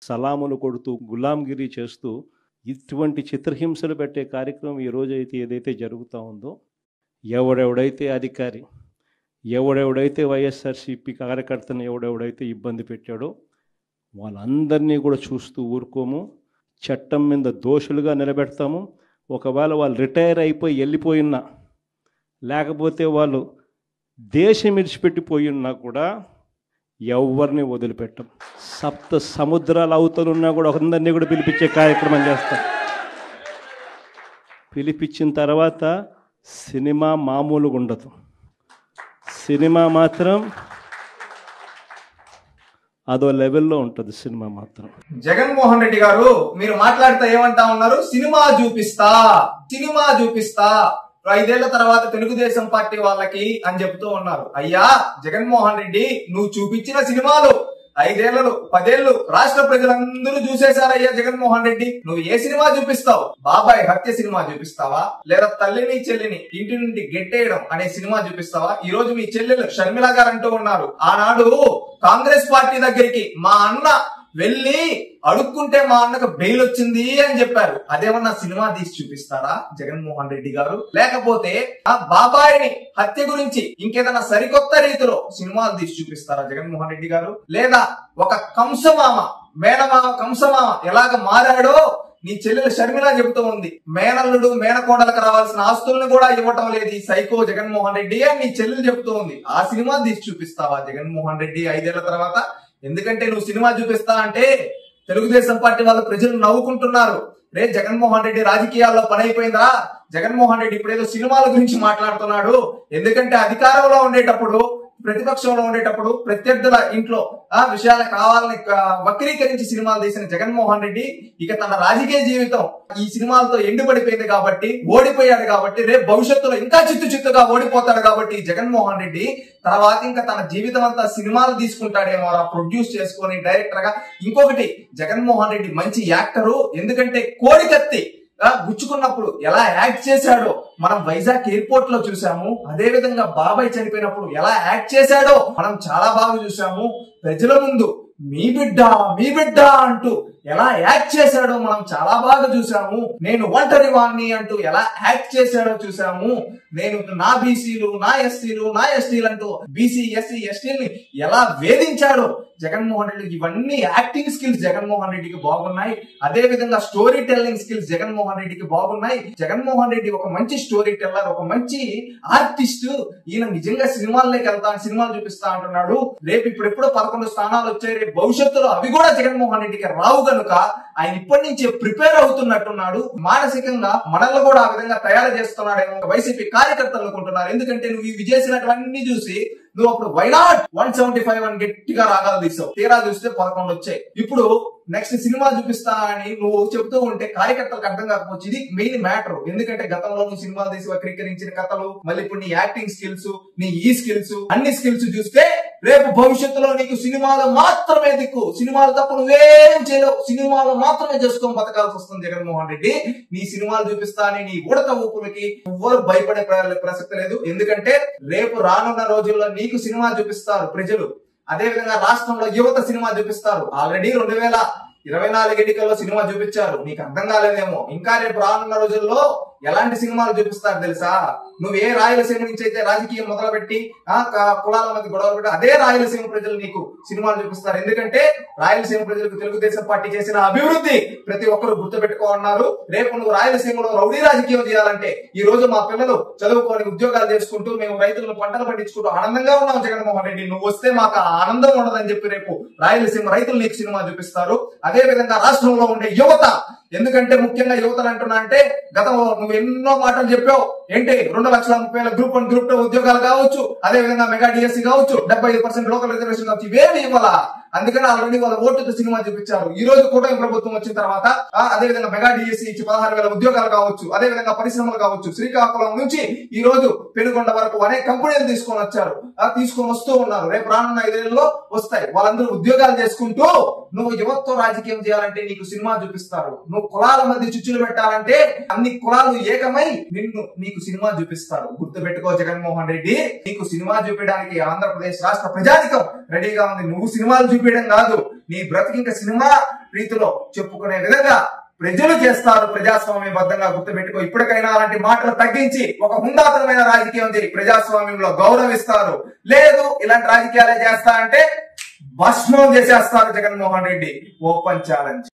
సలాములు కొడుతూ, గులాంగిరి చేస్తూ ఇటువంటి చిత్రహింసలు పెట్టే కార్యక్రమం ఈరోజైతే ఏదైతే జరుగుతూ ఉందో, ఎవడెవడైతే అధికారి, ఎవడెవడైతే వైఎస్ఆర్సీపీ కార్యకర్తను ఎవడెవడైతే ఇబ్బంది పెట్టాడో వాళ్ళందరినీ కూడా చూస్తూ ఊరుకోము. చట్టం మీద దోషులుగా నిలబెడతాము. ఒకవేళ వాళ్ళు రిటైర్ అయిపోయి వెళ్ళిపోయినా, లేకపోతే వాళ్ళు దేశం విడిచిపెట్టిపోయి ఉన్నా కూడా ఎవరిని వదిలిపెట్టం. సప్త సముద్రాల అవతలున్నా కూడా అందరినీ కూడా పిలిపించే కార్యక్రమం చేస్తాం. పిలిపించిన తర్వాత సినిమా మామూలుగా ఉండదు. సినిమా మాత్రం అదో లెవెల్లో ఉంటుంది. సినిమా మాత్రం. జగన్మోహన్ రెడ్డి గారు మీరు మాట్లాడితే ఏమంటా ఉన్నారు? సినిమా చూపిస్తా, సినిమా చూపిస్తా 5 ఏళ్ల తర్వాత తెలుగుదేశం పార్టీ వాళ్ళకి అని చెప్తూ ఉన్నారు. అయ్యా జగన్మోహన్ రెడ్డి, నువ్వు చూపించిన సినిమాలు 5 ఏళ్లు 10 ఏళ్లు రాష్ట్ర ప్రజలందరూ చూసేశారయ్యా. జగన్మోహన్ రెడ్డి, నువ్వు ఏ సినిమా చూపిస్తావు? బాబాయ్ హత్య సినిమా చూపిస్తావా? లేదా తల్లిని చెల్లిని ఇంటి నుండి గెట్టేయడం అనే సినిమా చూపిస్తావా? ఈ రోజు మీ చెల్లెలు షర్మిల గారు అంటూ ఉన్నారు, ఆనాడు కాంగ్రెస్ పార్టీ దగ్గరికి మా అన్న వెళ్ళి అడుక్కుంటే మా అన్నకు బెయిల్ వచ్చింది అని చెప్పారు. అదేమన్నా సినిమా తీసి చూపిస్తారా జగన్మోహన్ రెడ్డి గారు? లేకపోతే ఆ బాబాయిని హత్య గురించి ఇంకేదైనా సరికొత్త రీతిలో సినిమాలు తీసి చూపిస్తారా జగన్మోహన్ రెడ్డి గారు? లేదా ఒక కంసమామ, మేనమామ కంసమామ ఎలాగ మారాడో నీ చెల్లెలు షర్మిల చెబుతూ ఉంది. మేనల్లుడు మేనకోడలకు రావాల్సిన ఆస్తులను కూడా ఇవ్వటం లేదు ఈ సైకో జగన్మోహన్ రెడ్డి అని నీ చెల్లెలు చెబుతూ ఉంది. ఆ సినిమా తీసి చూపిస్తావా జగన్మోహన్ రెడ్డి 5 ఏళ్ల తర్వాత? ఎందుకంటే నువ్వు సినిమా చూపిస్తా అంటే తెలుగుదేశం పార్టీ వాళ్ళు ప్రజలు నవ్వుకుంటున్నారు. రే జగన్మోహన్ రెడ్డి రాజకీయాల్లో పని అయిపోయిందా? జగన్మోహన్ రెడ్డి ఇప్పుడు ఏదో సినిమాల గురించి మాట్లాడుతున్నాడు. ఎందుకంటే అధికారంలో ఉండేటప్పుడు, ప్రతిపక్షంలో ఉండేటప్పుడు ప్రత్యర్థుల ఇంట్లో ఆ విషయాలు కావాలని వక్రీకరించి సినిమాలు తీసిన జగన్మోహన్ రెడ్డి ఇక తన రాజకీయ జీవితం ఈ సినిమాలతో ఎండుపడిపోయింది కాబట్టి, ఓడిపోయాడు కాబట్టి, రేపు భవిష్యత్తులో ఇంకా చిత్తుగా ఓడిపోతాడు కాబట్టి జగన్మోహన్ రెడ్డి తర్వాత ఇంకా తన జీవితం అంతా సినిమాలు తీసుకుంటాడేమో ప్రొడ్యూస్ చేసుకొని డైరెక్టర్ గా. ఇంకొకటి, జగన్మోహన్ రెడ్డి మంచి యాక్టరు. ఎందుకంటే కోడికత్తి గుచ్చుకున్నప్పుడు ఎలా యాక్ట్ చేశాడో మనం వైజాగ్ ఎయిర్పోర్ట్ లో చూసాము. అదే విధంగా బాబాయ్ చనిపోయినప్పుడు ఎలా యాక్ట్ చేశాడో మనం చాలా బాగా చూసాము. ప్రజల ముందు మీ బిడ్డ అంటూ ఎలా యాక్ట్ చేశాడో మనం చాలా బాగా చూసాము. నేను ఒంటరి వాణ్ణి అంటూ ఎలా యాక్ట్ చేశాడో చూసాము. నేను నా బీసీలు, నా ఎస్సీలు, నా ఎస్టీలు అంటూ బీసీ ఎస్సీ ఎస్టీలని ఎలా వేధించాడో జగన్మోహన్ రెడ్డికి. ఇవన్నీ యాక్టింగ్ స్కిల్స్ జగన్మోహన్ రెడ్డికి బాగున్నాయి. అదే విధంగా స్టోరీ టెల్లింగ్ స్కిల్స్ జగన్మోహన్ రెడ్డికి బాగున్నాయి. జగన్మోహన్ రెడ్డి ఒక మంచి స్టోరీ టెల్లర్, ఒక మంచి ఆర్టిస్ట్. ఈయన నిజంగా సినిమాల్లోకి వెళ్తాను, సినిమాలు చూపిస్తా అంటున్నాడు. రేపు ఇప్పుడెప్పుడో 11 స్థానాలు వచ్చాయి. రేపు భవిష్యత్తులో అవి కూడా జగన్మోహన్ రెడ్డికి రావు కనుక ఆయన ఇప్పటి నుంచే ప్రిపేర్ అవుతున్నట్టున్నాడు. మానసికంగా మనల్ని కూడా ఆ విధంగా తయారు చేస్తున్నాడేమో వైసీపీ కార్యకర్తలు అనుకుంటున్నారు. ఎందుకంటే నువ్వు ఇవి చేసినటువన్నీ చూసి నువ్వు అప్పుడు వైనాట్ 175 అని గట్టిగా రాగాలు తీసావు. తీరా చూస్తే 11 వచ్చాయి. ఇప్పుడు నెక్స్ట్ సినిమా చూపిస్తా అని నువ్వు చెబుతూ ఉంటే కార్యకర్తలకు అర్థం కాకపోవచ్చు. ఇది మెయిన్ మ్యాటర్. ఎందుకంటే గతంలో నువ్వు సినిమాలు తీసి వక్రీకరించిన కథలు, మళ్ళీ ఇప్పుడు నీ యాక్టింగ్ స్కిల్స్, నీ ఈ స్కిల్స్, అన్ని స్కిల్స్ చూస్తే రేపు భవిష్యత్తులో నీకు సినిమాలు మాత్రమే దిక్కు. సినిమాలు తప్ప నువ్వేం చేయలేవు. సినిమాలు మాత్రమే చేసుకొని బతకాల్సి వస్తుంది జగన్మోహన్ రెడ్డి. నీ సినిమాలు చూపిస్తా అని నీ ఉడత ఊపులకి ఎవ్వరు భయపడే ప్రసక్తి లేదు. ఎందుకంటే రేపు రానున్న రోజుల్లో నీకు సినిమా చూపిస్తారు ప్రజలు. అదే విధంగా రాష్ట్రంలో యువత సినిమా చూపిస్తారు. ఆల్రెడీ 2024 ఎన్నికల్లో సినిమా చూపించారు. నీకు అర్థం కాలేదేమో. ఇంకా రేపు రానున్న రోజుల్లో ఎలాంటి సినిమాలు చూపిస్తారు తెలుసా? నువ్వు ఏ రాయలసీమ నుంచి అయితే రాజకీయం మొదలుపెట్టి కులాల మధ్య గొడవలు పెట్టి అదే రాయలసీమ ప్రజలు నీకు సినిమాలు చూపిస్తారు. ఎందుకంటే రాయలసీమ ప్రజలకు తెలుగుదేశం పార్టీ చేసిన అభివృద్ధి ప్రతి ఒక్కరు గుర్తుపెట్టుకోన్నారు. రేపు నువ్వు రాయలసీమలో రౌడీ రాజకీయం చేయాలంటే, ఈ రోజు మా పిల్లలు చదువుకొని ఉద్యోగాలు చేసుకుంటూ మేము రైతులను పంటలు పండించుకుంటూ ఆనందంగా ఉన్నాం జగన్మోహన్ రెడ్డి. నువ్వు వస్తే మాకు ఆనందం ఉండదని చెప్పి రేపు రాయలసీమ రైతులు నీకు సినిమా చూపిస్తారు. అదే విధంగా రాష్ట్రంలో ఉండే యువత, ఎందుకంటే ముఖ్యంగా యువతలు అంటున్నా అంటే గతంలో నువ్వు ఎన్నో మాటలు చెప్పావు. ఏంటి 2,30,000 గ్రూప్ 1 గ్రూప్ 2 ఉద్యోగాలు కావచ్చు, అదే విధంగా మెగా డిఎస్సీ కావచ్చు, 75% లోకల్ రిజర్వేషన్ కావచ్చు, ఇవేమి ఇవ్వాలా? అందుకని ఆల్రెడీ వాళ్ళ ఓటుతో సినిమా చూపించారు. ఈ రోజు కూటమి ప్రభుత్వం వచ్చిన తర్వాత అదే విధంగా మెగా డిఎస్సీ ఇచ్చి 16,000 ఉద్యోగాలు కావచ్చు, అదే విధంగా పరిశ్రమలు కావచ్చు. శ్రీకాకుళం నుంచి ఈ రోజు పెనుగొండ వరకు అనేక కంపెనీలు తీసుకొని వచ్చారు, తీసుకొని వస్తూ ఉన్నారు. రేపు రానున్న 5 ఏళ్లలో వస్తాయి. వాళ్ళందరూ ఉద్యోగాలు చేసుకుంటూ నువ్వు యువతతో రాజకీయం చేయాలంటే నీకు సినిమా చూపిస్తారు. నువ్వు కులాల మధ్య చుచ్చులు పెట్టాలంటే అన్ని కులాలు ఏకమై నీకు సినిమా చూపిస్తారు. గుర్తు పెట్టుకో జగన్మోహన్ రెడ్డి, నీకు సినిమా చూపించడానికి ఆంధ్రప్రదేశ్ రాష్ట్ర ప్రజానికం రెడీగా ఉంది. నువ్వు సినిమాలు చూపించడం కాదు, నీ బ్రతికి ఇంకా సినిమా రీతిలో చెప్పుకునే విధంగా ప్రజలు చేస్తారు ప్రజాస్వామ్యబద్ధంగా. గుర్తుపెట్టుకో, ఇప్పటికైనా అలాంటి మాటలు తగ్గించి ఒక హుందాతనమైన రాజకీయం చేయి, ప్రజాస్వామ్యంలో గౌరవిస్తారు. లేదు ఇలాంటి రాజకీయాలే చేస్తా అంటే భస్మం చేసేస్తారు జగన్మోహన్ రెడ్డి. Open challenge.